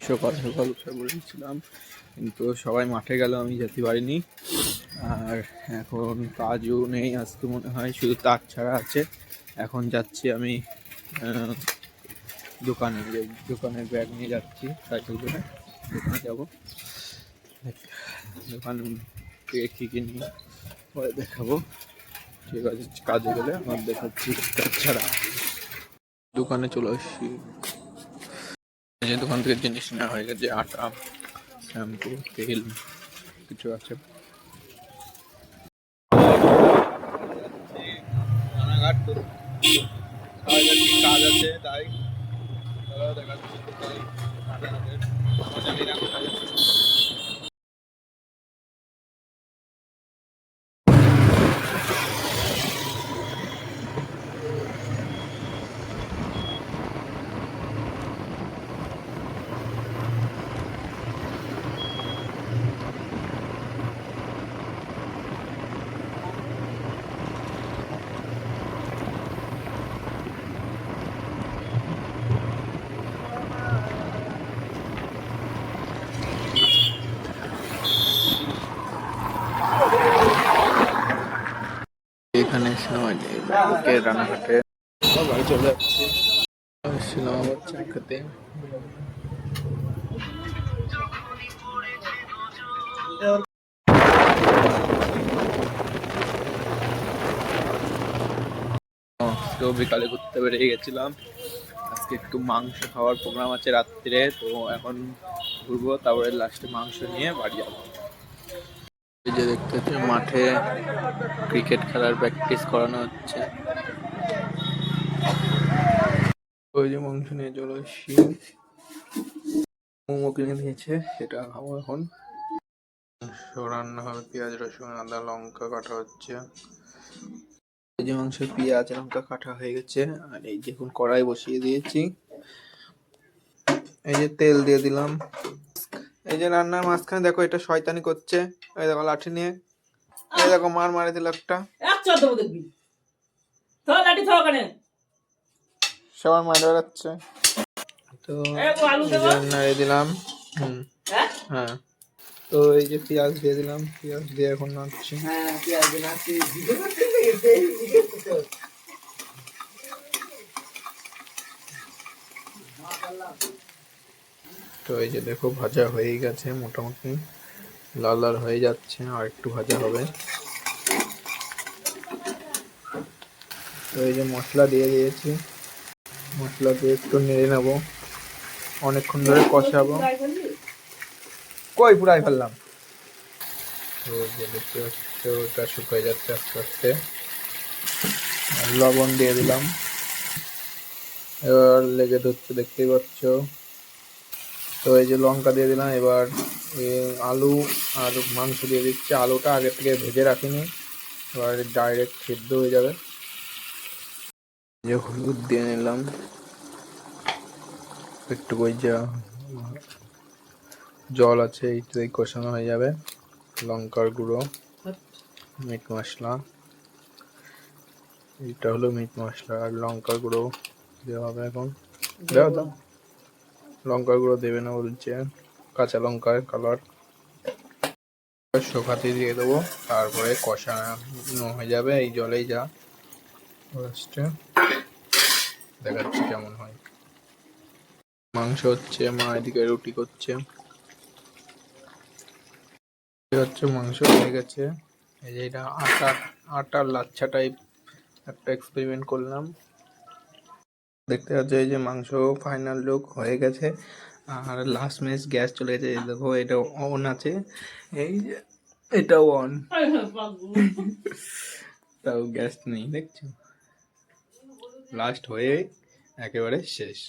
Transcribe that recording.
সকাল সকাল উঠে বলেছিলাম, কিন্তু সবাই মাঠে গেল, আমি যেতে পারিনি। আর এখন কাজও নেই আজকে, মনে হয় শুধু তার ছাড়া আছে। এখন যাচ্ছি আমি দোকানে, দোকানের ব্যাগ নিয়ে যাচ্ছি, সাইকেল করে দোকানে যাবো। দোকান থেকে কী কিনি পরে দেখাবো। ঠিক আছে, কাজে গেলে আমার দেখাচ্ছি। তাছাড়া দোকানে চলে আসছি, যে দোকান থেকে জিনিস নেওয়া হয়ে গেছে, আটা, শ্যাম্পু, তেল কিছু আছে। কাজ আছে তাই দেখাচ্ছি। এখানে সময় নেই, রানাঘাটে বাড়ি চলে যাচ্ছি। এসেছিলাম আবার চা খেতে। তো বিকালে ঘুরতে বেরিয়ে গেছিলাম। আজকে একটু মাংস খাওয়ার প্রোগ্রাম আছে রাত্রে, তো এখন ঘুরবো, তারপরে লাস্টে মাংস নিয়ে বাড়ি যাবো। এই যে দেখতে হচ্ছে মাঠে ক্রিকেট খেলার প্র্যাকটিস করানো হচ্ছে। ওই যে মাংস নিয়ে চলে এসছি, মোমো কিনে দিয়েছে, সেটা খাবো এখন। রান্না হবে, পেঁয়াজ, রসুন, আদা, লঙ্কা কাটা হচ্ছে। এই যে মাংসের পেঁয়াজ লঙ্কা কাটা হয়ে গেছে, আর এই দেখুন কড়াই বসিয়ে দিয়েছি। এই যে তেল দিয়ে দিলাম। এই যে রান্নার মাঝখানে দেখো এটা শয়তানি করছে, এই দেখো লাঠি নিয়ে, এই দেখো মার মারে দিল একটা। সবার মারে বেড়াচ্ছে, তো নাড়িয়ে দিলাম। হ্যাঁ, তো এই যে পেঁয়াজ দিয়ে দিলাম, পেঁয়াজ দিয়ে এখন নাড়ছি। তো এই যে দেখো ভাজা হয়ে গেছে, মোটামুটি লাল লাল হয়ে যাচ্ছে, আর একটু ভাজা হবে। তো এই যে মশলা দিয়ে দিয়েছি, মশলা দিয়ে একটু নেড়ে নেবো, অনেকক্ষণ ধরে কষাবো। কই পুরাই ফেললাম। তো যে দেখতে পাচ্ছ ওটা শুকিয়ে যাচ্ছে আস্তে আস্তে। লবণ দিয়ে দিলাম, এবার লেগে ধরছে, দেখতেই পাচ্ছ। তো এই যে লঙ্কা দিয়ে দিলাম, এবার আলু আর মাংস দিয়ে দিচ্ছি। আলুটা আগে থেকে ভেজে রাখিনি, এবার ডাইরেক্ট সিদ্ধ হয়ে যাবে। যে হলুদ দিয়ে নিলাম একটু, ওই যা জল আছে এইটাই কষানো হয়ে যাবে। লঙ্কার গুঁড়ো, মিট মশলা, এইটা হলো মিট মশলা, আর লঙ্কার গুঁড়ো দেওয়া হবে এখন। দেওয়া দাও, লঙ্কার গুঁড়ো দেবে না বলছে, কাঁচা লঙ্কার কালার। শুকাতে দিয়ে দেবো, তারপরে কষানো হয়ে যাবে এই জলেই। যা লাস্টে দেখাচ্ছি কেমন হয়। মাংস হচ্ছে, মা এদিকে রুটি করছে। মাংস হয়ে গেছে। এই যে এটা আটার লাচ্ছা টাইপ একটা এক্সপেরিমেন্ট করলাম। দেখতে পাচ্ছি এই যে মাংস ফাইনাল লুক হয়ে গেছে, আর লাস্ট মিনিট গ্যাস চলে গেছে। দেখো এটা অন আছে, এই যে এটাও অন, তাও গ্যাস নেই, দেখছো। লাস্ট হয়ে একেবারে শেষ।